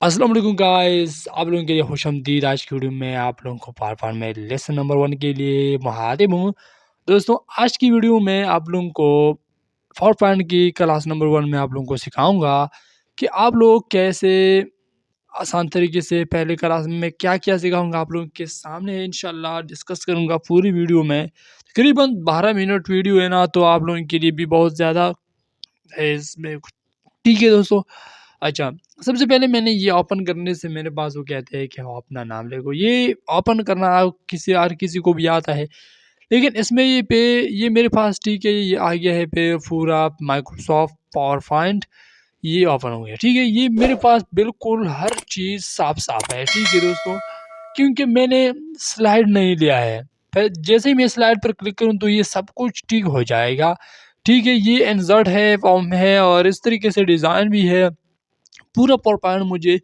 अस्सलाम वालेकुम गाइस, आप लोगों के लिए खुशामदीद। आज की वीडियो में आप लोगों को पार्ट 1 में लेसन नंबर 1 के लिए मुहातिब हूँ। दोस्तों, आज की वीडियो में आप लोगों को पावर पॉइंट की क्लास नंबर 1 में आप लोगों को सिखाऊँगा कि आप लोग कैसे आसान तरीके से पहले क्लास में क्या-क्या सिखाऊँगा आप लोगों के सामने इंशाल्लाह डिस्कस करूँगा पूरी वीडियो में। तकरीबन 12 मिनट वीडियो है ना, तो आप लोगों के लिए भी बहुत ज़्यादा है इसमें। ठीक है दोस्तों। अच्छा, सबसे पहले मैंने ये ओपन करने से मेरे पास वो कहते हैं कि आप अपना नाम लिखो। ये ओपन करना किसी हर किसी को भी आता है। लेकिन इसमें ये मेरे पास ठीक है, ये आ गया है पे पूरा माइक्रोसॉफ्ट पावर पॉइंट ये ओपन हो गया। ठीक है, ये मेरे पास बिल्कुल हर चीज़ साफ-साफ है। ठीक है दोस्तों, क्योंकि मैंने स्लाइड नहीं लिया है। फिर जैसे ही मैं स्लाइड पर क्लिक करूँ तो ये सब कुछ ठीक हो जाएगा। ठीक है, ये इंसर्ट है, फॉर्म है और इस तरीके से डिज़ाइन भी है। पूरा प्रोपाइल मुझे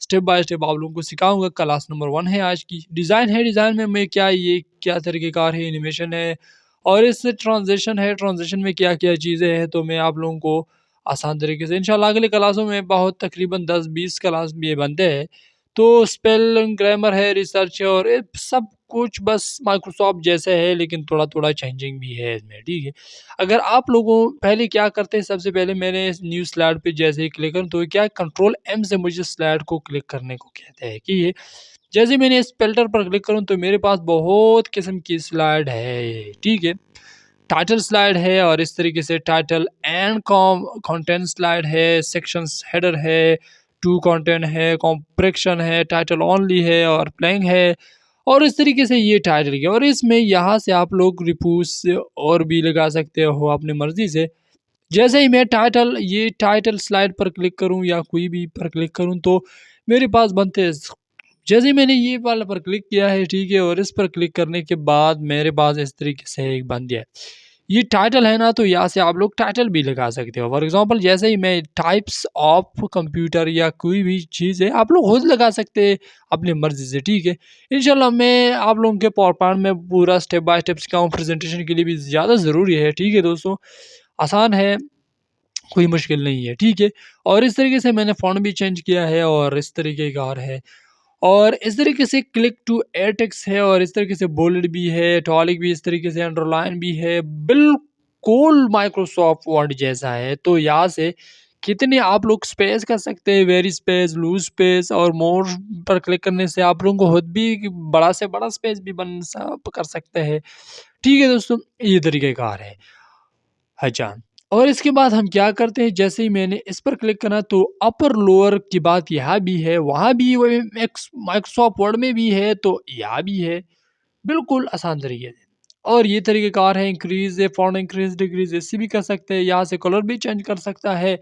स्टेप बाय स्टेप आप लोगों को सिखाऊँगा। क्लास नंबर 1 है आज की। डिज़ाइन है, डिज़ाइन में मैं क्या तरीक़ेकार है, एनिमेशन है और इससे ट्रांज़िशन है, ट्रांज़िशन में क्या-क्या चीज़ें हैं, तो मैं आप लोगों को आसान तरीके से इंशाल्लाह अगली क्लासों में बहुत तकरीबन 10-20 क्लास ये बनते हैं। तो स्पेलिंग, ग्रामर है, रिसर्च है और ये सब कुछ बस माइक्रोसॉफ्ट जैसे है, लेकिन थोड़ा-थोड़ा चेंजिंग भी है इसमें, ठीक है। अगर आप लोगों पहले क्या करते हैं, सबसे पहले मैंने इस न्यू स्लाइड पे जैसे ही क्लिक करूँ तो क्या कंट्रोल एम से मुझे स्लाइड को क्लिक करने को कहते हैं कि ये जैसे ही मैंने इस फ़िल्टर पर क्लिक करूँ तो मेरे पास बहुत किस्म की स्लाइड है, ठीक है। टाइटल स्लाइड है और इस तरीके से टाइटल एंड कंटेंट स्लाइड है, सेक्शंस हेडर है, टू कंटेंट है, कॉम्प्रेक्शन है, टाइटल ओनली है और प्लेइंग है और इस तरीके से ये टाइटल की और इसमें यहाँ से आप लोग रिपूस और भी लगा सकते हो अपनी मर्ज़ी से। जैसे ही मैं टाइटल स्लाइड पर क्लिक करूँ या कोई भी पर क्लिक करूँ तो मेरे पास बनते हैं। जैसे ही मैंने ये वाला पर क्लिक किया है, ठीक है, और इस पर क्लिक करने के बाद मेरे पास इस तरीके से एक बन गया है। ये टाइटल है ना, तो यहाँ से आप लोग टाइटल भी लगा सकते हो। फॉर एग्ज़ाम्पल जैसे ही मैं टाइप्स ऑफ कंप्यूटर या कोई भी चीज़ है, आप लोग खुद लगा सकते हैं अपनी मर्ज़ी से, ठीक है। इंशाल्लाह मैं आप लोगों के पावर पॉइंट में पूरा स्टेप बाय स्टेप सिखाऊँ, प्रेज़ेंटेशन के लिए भी ज़्यादा ज़रूरी है, ठीक है दोस्तों। आसान है, कोई मुश्किल नहीं है, ठीक है। और इस तरीके से मैंने फ़ॉन्ट भी चेंज किया है और इस तरीके का और है। और इस तरीके से क्लिक टू एड टेक्स्ट है और इस तरीके से बोल्ड भी है, इटैलिक भी इस तरीके से अंडरलाइन भी है, बिल्कुल माइक्रोसॉफ्ट वर्ड जैसा है। तो यहाँ से कितने आप लोग स्पेस कर सकते हैं, वेरी स्पेस, लूज़ स्पेस और मोर पर क्लिक करने से आप लोगों को खुद भी बड़ा से बड़ा स्पेस भी बन स कर सकते हैं। ठीक है दोस्तों, ये तरीक़ेकार है। अच्छा, और इसके बाद हम क्या करते हैं, जैसे ही मैंने इस पर क्लिक करा तो अपर लोअर की बात यहाँ भी है, वहाँ भी वही माइक्रोसॉफ्ट वर्ड में भी है, तो यहाँ भी है, बिल्कुल आसान तरीके से। और ये तरीक़ेकार है, इंक्रीज़ है, फ़ॉन्ट इंक्रीज़ डिक्रीज़ इससे भी कर सकते हैं, यहाँ से कलर भी चेंज कर सकता है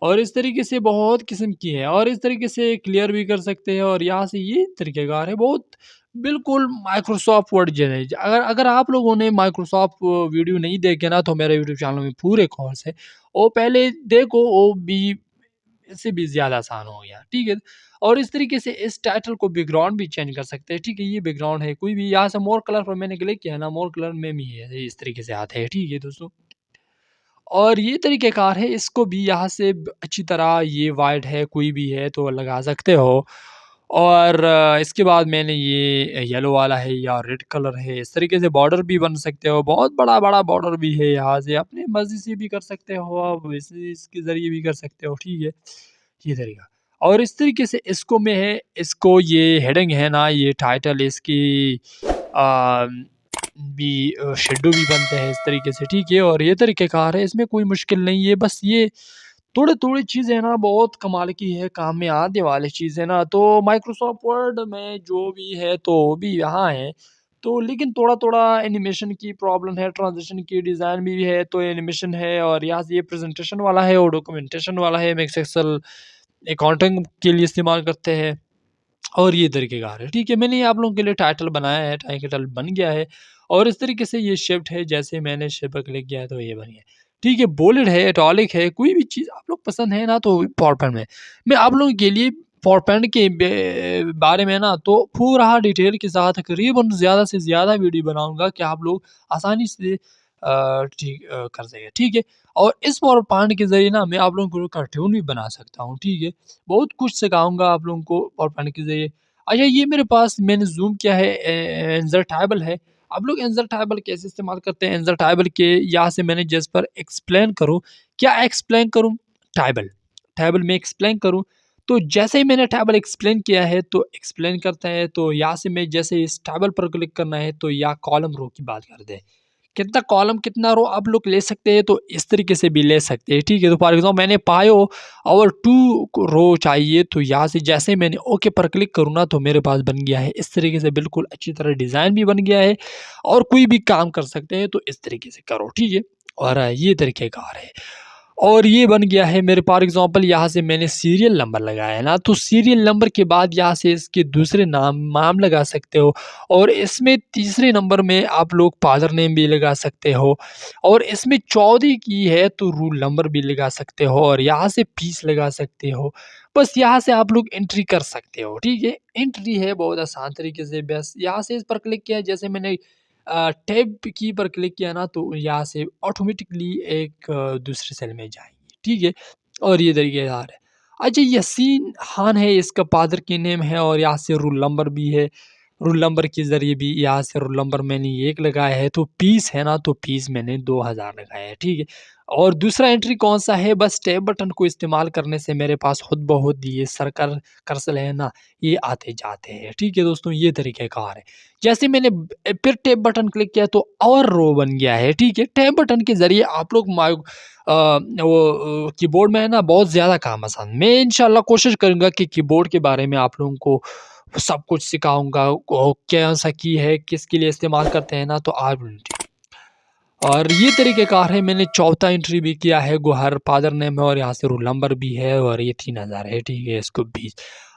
और इस तरीके से बहुत किस्म की है और इस तरीके से क्लियर भी कर सकते हैं और यहाँ से ये तरीक़ेकार है बहुत बिल्कुल माइक्रोसॉफ्ट वर्ड जो है। अगर अगर आप लोगों ने माइक्रोसॉफ्ट वीडियो नहीं देखे ना, तो मेरे यूट्यूब चैनल में पूरे कोर्स है, वो पहले देखो, वो भी इससे भी ज़्यादा आसान हो गया, ठीक है। और इस तरीके से इस टाइटल को बैकग्राउंड भी चेंज कर सकते हैं, ठीक है। ये बैकग्राउंड है, कोई भी यहाँ से मोर कलर पर मैंने क्लिक किया ना, मोर कलर में भी है, इस तरीके से आते हैं, ठीक है दोस्तों। और ये तरीक़ेकार है, इसको भी यहाँ से अच्छी तरह ये वाइट है, कोई भी है तो लगा सकते हो। और इसके बाद मैंने ये येलो वाला है या रेड कलर है, इस तरीके से बॉर्डर भी बन सकते हो, बहुत बड़ा-बड़ा बॉर्डर भी है, यहाँ से अपनी मर्ज़ी से भी कर सकते हो आप, इसके ज़रिए भी कर सकते हो, ठीक है, ये तरीका। और इस तरीके से इसको ये हेडिंग है ना, ये टाइटल इसकी अ, शेडो भी बनते हैं इस तरीके से, ठीक है। और ये तरीक़ेकार है, इसमें कोई मुश्किल नहीं है, बस ये थोड़ी-थोड़ी चीज़ें ना बहुत कमाल की है, काम में आने वाली चीज़ है ना, तो माइक्रोसॉफ्ट वर्ड में जो भी है तो वो भी यहाँ है। तो लेकिन थोड़ा-थोड़ा एनिमेशन की प्रॉब्लम है, ट्रांज़िशन की डिज़ाइन भी है, तो एनिमेशन है और यहाँ से ये प्रेज़ेंटेशन वाला है और डॉक्यूमेंटेशन वाला है, एमएस एक्सेल अकाउंटिंग के लिए इस्तेमाल करते हैं और ये तरीक़ेकार है, ठीक है। मैंने ये आप लोगों के लिए टाइटल बनाया है, टाइटल बन गया है और इस तरीके से ये शिफ्ट है, जैसे मैंने शिफ्ट पर क्लिक किया है तो ये बन गया। ठीक है, बोल्ड है, इटैलिक है, कोई भी चीज़ आप लोग पसंद है ना, तो पावरपॉइंट में मैं आप लोगों के लिए पावरपॉइंट के बारे में ना तो पूरा डिटेल के साथ तकरीबन ज़्यादा से ज़्यादा वीडियो बनाऊँगा कि आप लोग आसानी से ठीक कर सकें, ठीक है। और इस पावर पॉइंट के ज़रिए ना मैं आप लोगों को कार्टून भी बना सकता हूँ, ठीक है। बहुत कुछ सिखाऊँगा आप लोगों को पावर पॉइंट के ज़रिए। अच्छा, ये मेरे पास मैंने ज़ूम किया है, एंजर टैबल है। आप लोग एंजर टैबल कैसे इस्तेमाल करते हैं? एंजर टैबल के यहाँ से मैंने जिस पर एक्सप्लेन करूँ, क्या एक्सप्लेन करूँ? टैबल, टैबल में एक्सप्लेन करूँ, तो जैसे ही मैंने टैबल एक्सप्लेन किया है तो एक्सप्लेन करता है, तो यहाँ से मैं जैसे इस टैबल पर क्लिक करना है तो यहाँ कॉलम रो की बात करते हैं। कितना कॉलम कितना रो आप लोग ले सकते हैं, तो इस तरीके से भी ले सकते हैं, ठीक है। तो फॉर एग्जाम्पल मैंने पायो और 2 रो चाहिए, तो यहाँ से जैसे ही मैंने ओके पर क्लिक करूँ ना, तो मेरे पास बन गया है इस तरीके से, बिल्कुल अच्छी तरह डिज़ाइन भी बन गया है। और कोई भी काम कर सकते हैं तो इस तरीके से करो, ठीक है। और ये तरीक़ेकार है। और ये बन गया है मेरे फॉर एग्ज़ाम्पल यहाँ से मैंने सीरियल नंबर लगाया है ना, तो सीरियल नंबर के बाद यहाँ से इसके दूसरे नाम लगा सकते हो। और इसमें तीसरे नंबर में आप लोग फादर नेम भी लगा सकते हो। और इसमें 14 की है तो रूल नंबर भी लगा सकते हो, और यहाँ से फीस लगा सकते हो। बस यहाँ से आप लोग एंट्री कर सकते हो, ठीक है। एंट्री है बहुत आसान तरीके से, बस यहाँ से इस पर क्लिक किया, जैसे मैंने टैब की पर क्लिक किया ना, तो यहाँ से ऑटोमेटिकली एक दूसरे सेल में जाएँगे, ठीक है। और ये तरीक़ेकार है। अच्छा, यासीन खान है इसका फादर की नेम है, और यहाँ से रोल नंबर भी है। रोल नंबर के ज़रिए भी यहाँ से रोल नंबर मैंने 1 लगाया है, तो फीस है ना, तो फीस मैंने 2000 लगाया है, ठीक है। और दूसरा एंट्री कौन-सा है, बस टैब बटन को इस्तेमाल करने से मेरे पास खुद ब खुद ये सर्कल कर्सर है ना, ये आते जाते हैं, ठीक है दोस्तों, ये तरीक़ेकार है। जैसे मैंने फिर टैब बटन क्लिक किया तो और रो बन गया है, ठीक है। टैब बटन के ज़रिए आप लोग वो कीबोर्ड में है ना बहुत ज़्यादा काम आसान, मैं इंशाल्लाह कोशिश करूँगा कि कीबोर्ड के बारे में आप लोगों को सब कुछ सिखाऊँगा, कौन-सा की है, किसके लिए इस्तेमाल करते हैं ना, तो आप और ये तरीक़ेकार है। मैंने चौथा एंट्री भी किया है, गुहर फादर नेम है, और यहाँ से रोल नंबर भी है, और ये 3000 है, ठीक है, इसको भी।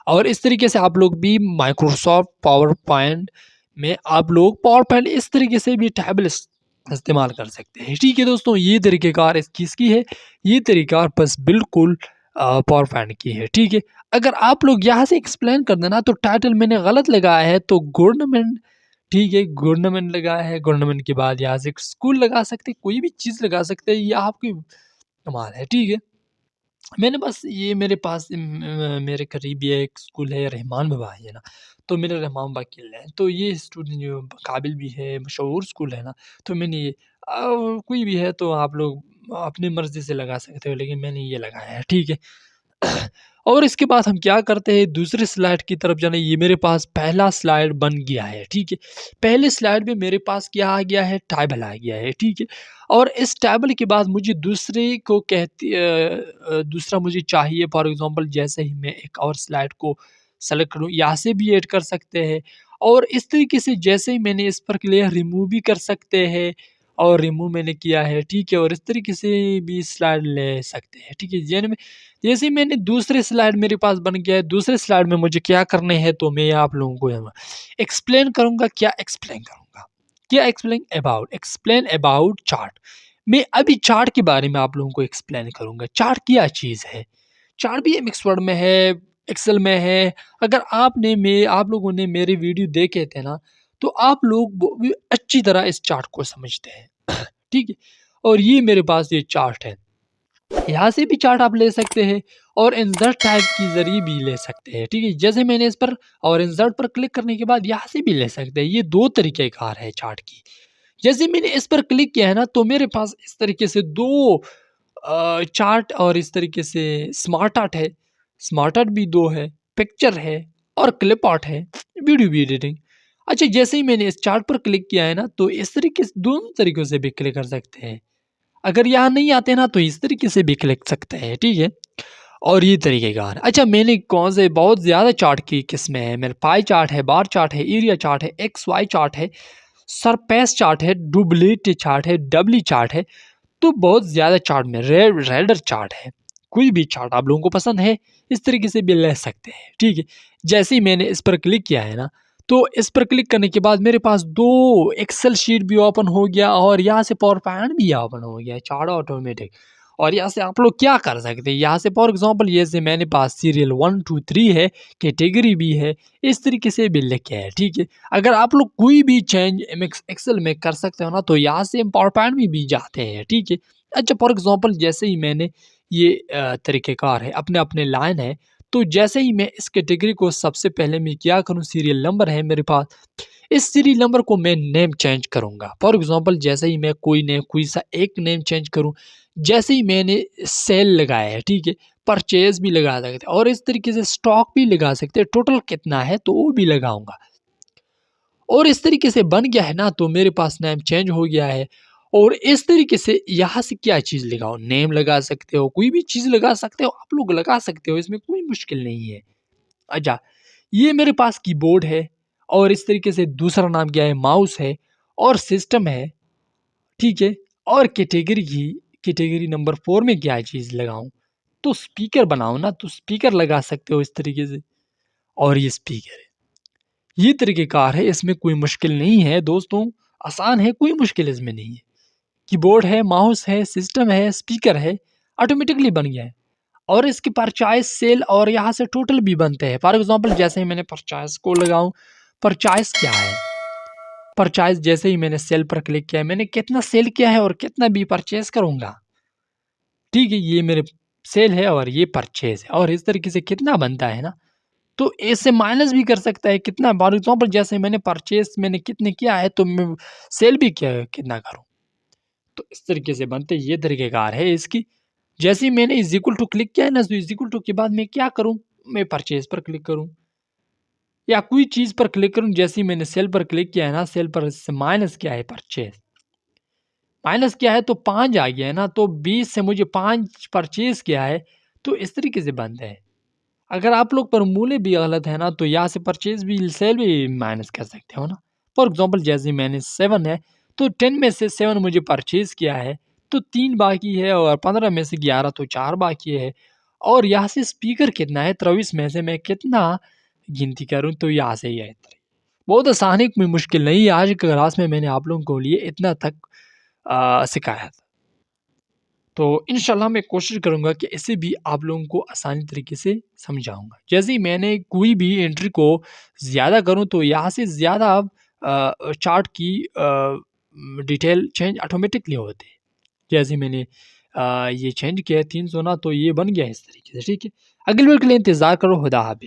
और इस तरीके से आप लोग भी माइक्रोसॉफ्ट पावर पॉइंट में आप लोग पावर पॉइंट इस तरीके से भी टैब इस्तेमाल कर सकते हैं, ठीक है दोस्तों। ये तरीक़ेकार इस चीज़ की है, ये तरीक़ा बस बिल्कुल पावर पॉइंट की है, ठीक है। अगर आप लोग यहाँ से एक्सप्लेन कर देना, तो टाइटल मैंने गलत लगाया है, तो गवर्नमेंट, ठीक है, गवर्नमेंट लगाया है, गवर्नमेंट के बाद यहाँ से स्कूल लगा सकते हैं, कोई भी चीज़ लगा सकते हैं, ये आपकी कमाल है, ठीक है। मैंने बस ये मेरे पास मेरे करीब ये एक स्कूल है, रहमान बाबा है ना, तो मेरे रहमान बाबा के लिए है, तो ये स्टूडेंट जो काबिल भी है, मशहूर स्कूल है ना, तो मैंने ये कोई भी है तो आप लोग अपनी मर्ज़ी से लगा सकते हो, लेकिन मैंने ये लगाया है, ठीक है। और इसके बाद हम क्या करते हैं, दूसरे स्लाइड की तरफ जाना। ये मेरे पास पहला स्लाइड बन गया है, ठीक है। पहले स्लाइड में मेरे पास क्या आ गया है, टैबल आ गया है, ठीक है। और इस टैबल के बाद मुझे दूसरे को दूसरा मुझे चाहिए, फॉर एग्ज़ाम्पल जैसे ही मैं एक और स्लाइड को सेलेक्ट करूँ, यहाँ से भी ऐड कर सकते हैं। और इस तरीके से जैसे ही मैंने इस पर क्लिक, रिमूव भी कर सकते हैं, और रिमूव मैंने किया है, ठीक है। और इस तरीके से भी स्लाइड ले सकते हैं, ठीक है। जैसे ही मैंने दूसरे स्लाइड मेरे पास बन गया है, दूसरे स्लाइड में मुझे क्या करने हैं, तो मैं आप लोगों को यहाँ एक्सप्लेन करूँगा। क्या एक्सप्लेन करूँगा? क्या एक्सप्लेन अबाउट चार्ट। मैं अभी चार्ट के बारे में आप लोगों को एक्सप्लेन करूँगा। चार्ट क्या चीज़ है? चार्ट भी एमएस वर्ड में है, एक्सेल में है। अगर आप लोगों ने मेरे वीडियो देखे थे ना, तो आप लोग वो भी अच्छी तरह इस चार्ट को समझते हैं, ठीक है। और ये मेरे पास ये चार्ट है, यहाँ से भी चार्ट आप ले सकते हैं, और इंसर्ट टाइप के ज़रिए भी ले सकते हैं, ठीक है। जैसे मैंने इस पर और इंसर्ट पर क्लिक करने के बाद यहाँ से भी ले सकते हैं। ये 2 तरीक़ेकार है चार्ट की। जैसे मैंने इस पर क्लिक किया है ना, तो मेरे पास इस तरीके से 2 चार्ट, और इस तरीके से स्मार्ट आर्ट है, स्मार्ट आर्ट भी 2 है, पिक्चर है, और क्लिप आर्ट है, वीडियो भी एडिटिंग। अच्छा, जैसे ही मैंने इस चार्ट पर क्लिक किया है ना, तो इस तरीके से दोनों तरीकों से भी क्लिक कर सकते हैं। अगर यहाँ नहीं आते ना, तो इस तरीके से भी क्लिक सकते हैं, ठीक है। और ये तरीक़ेकार। अच्छा, मैंने कौन से बहुत ज़्यादा चार्ट की किस्में हैं, मेरे पाई चार्ट है, बार चार्ट है, एरिया चार्ट है, एक्स वाई चार्ट है, सरफेस चार्ट है, डुप्लीट चार्ट है, डबली चार्ट है। तो बहुत ज़्यादा चार्ट में रेडर चार्ट है। कोई भी चार्ट आप लोगों को पसंद है, इस तरीके से भी ले सकते हैं, ठीक है। जैसे ही मैंने इस पर क्लिक किया है ना, तो इस पर क्लिक करने के बाद मेरे पास 2 एक्सेल शीट भी ओपन हो गया, और यहाँ से पावर पॉइंट भी ओपन हो गया, चार्ट ऑटोमेटिक। और यहाँ से आप लोग क्या कर सकते हैं, यहाँ से फॉर एग्जांपल ये से मैंने पास सीरियल 1 2 3 है, कैटेगरी भी है, इस तरीके से भी लिखे है। ठीक है, अगर आप लोग कोई भी चेंज एक्सेल में कर सकते हो ना, तो यहाँ से पावर पॉइंट में भी जाते हैं। ठीक है, अच्छा फॉर एग्जांपल जैसे ही मैंने ये तरीक़ेकार है, अपने अपने लाइन है, तो जैसे ही मैं इस कैटेगरी को सबसे पहले मैं क्या करूँ, सीरियल नंबर है मेरे पास, इस सीरियल नंबर को मैं नेम चेंज करूँगा। फॉर एग्जांपल जैसे ही मैं कोई सा एक नेम चेंज करूँ, जैसे ही मैंने सेल लगाया है, ठीक है, परचेज़ भी लगा सकते हैं और इस तरीके से स्टॉक भी लगा सकते हैं, टोटल कितना है तो वो भी लगाऊँगा। और इस तरीके से बन गया है ना, तो मेरे पास नेम चेंज हो गया है। और इस तरीके से यहाँ से क्या चीज़ लगाओ, नेम लगा सकते हो, कोई भी चीज़ लगा सकते हो, आप लोग लगा सकते हो, इसमें कोई मुश्किल नहीं है। अच्छा, ये मेरे पास कीबोर्ड है और इस तरीके से दूसरा नाम क्या है, माउस है और सिस्टम है, ठीक है। और कैटेगरी नंबर 4 में क्या चीज़ लगाऊँ, तो स्पीकर बनाओ ना, तो स्पीकर लगा सकते हो इस तरीके से। और ये स्पीकर है, ये तरीक़ेकार है, इसमें कोई मुश्किल नहीं है दोस्तों, आसान है, कोई मुश्किल इसमें नहीं है। कीबोर्ड है, माउस है, सिस्टम है, स्पीकर है, ऑटोमेटिकली बन गया है। और इसके परचेज़, सेल और यहाँ से टोटल भी बनते हैं। फॉर एग्जांपल जैसे ही मैंने परचेज़ को लगाऊँ, परचेज़ क्या है? परचेज़ जैसे ही मैंने सेल पर क्लिक किया है, मैंने कितना सेल किया है और कितना भी परचेज़ करूँगा। ठीक है, ये मेरे सेल है और ये परचेज़ है और इस तरीके से कितना बनता है ना, तो इससे माइनस भी कर सकता है कितना। फॉर एग्जांपल जैसे मैंने परचेज़ मैंने कितने किया है, तो मैं सेल भी किया है, कितना करूँ। तो इस तरीके से बनते, ये तरीक़ेकार है इसकी। जैसे ही मैंने इज़ इक्वल टू क्लिक किया है ना, तो इज़ इक्वल टू के बाद मैं क्या करूँ, मैं परचेज़ पर क्लिक करूँ या कोई चीज़ पर क्लिक करूँ। जैसे ही मैंने सेल पर क्लिक किया है ना, सेल पर से माइनस क्या है, परचेज़। माइनस क्या है तो 5 आ गया है ना, तो 20 से मुझे 5 परचेज़ किया है, तो इस तरीके से बनते हैं। अगर आप लोग फ़ॉर्मूले भी गलत है ना, तो यहाँ से परचेज़ भी सेल भी माइनस कर सकते हो ना। फॉर एग्ज़ाम्पल जैसे मैंने 7 है, तो 10 में से 7 मुझे परचेज़ किया है, तो 3 बाकी है और 15 में से 11 तो 4 बाकी है। और यहाँ से स्पीकर कितना है, 23 में से मैं कितना गिनती करूँ, तो यहाँ से ये है। बहुत आसान है, कोई मुश्किल नहीं है। आज की क्लास में मैंने आप लोगों को लिए इतना तक सिखाया था। तो इंशाल्लाह मैं कोशिश करूँगा कि इसे भी आप लोगों को आसानी तरीके से समझाऊँगा। जैसे ही मैंने कोई भी एंट्री को ज़्यादा करूँ, तो यहाँ से ज़्यादा चार्ट की डिटेल चेंज ऑटोमेटिकली होती है। जैसे मैंने ये चेंज किया है 300 ना, तो ये बन गया है इस तरीके से, ठीक है। अगली बार के लिए इंतज़ार करो। खुदा हाफ़िज़।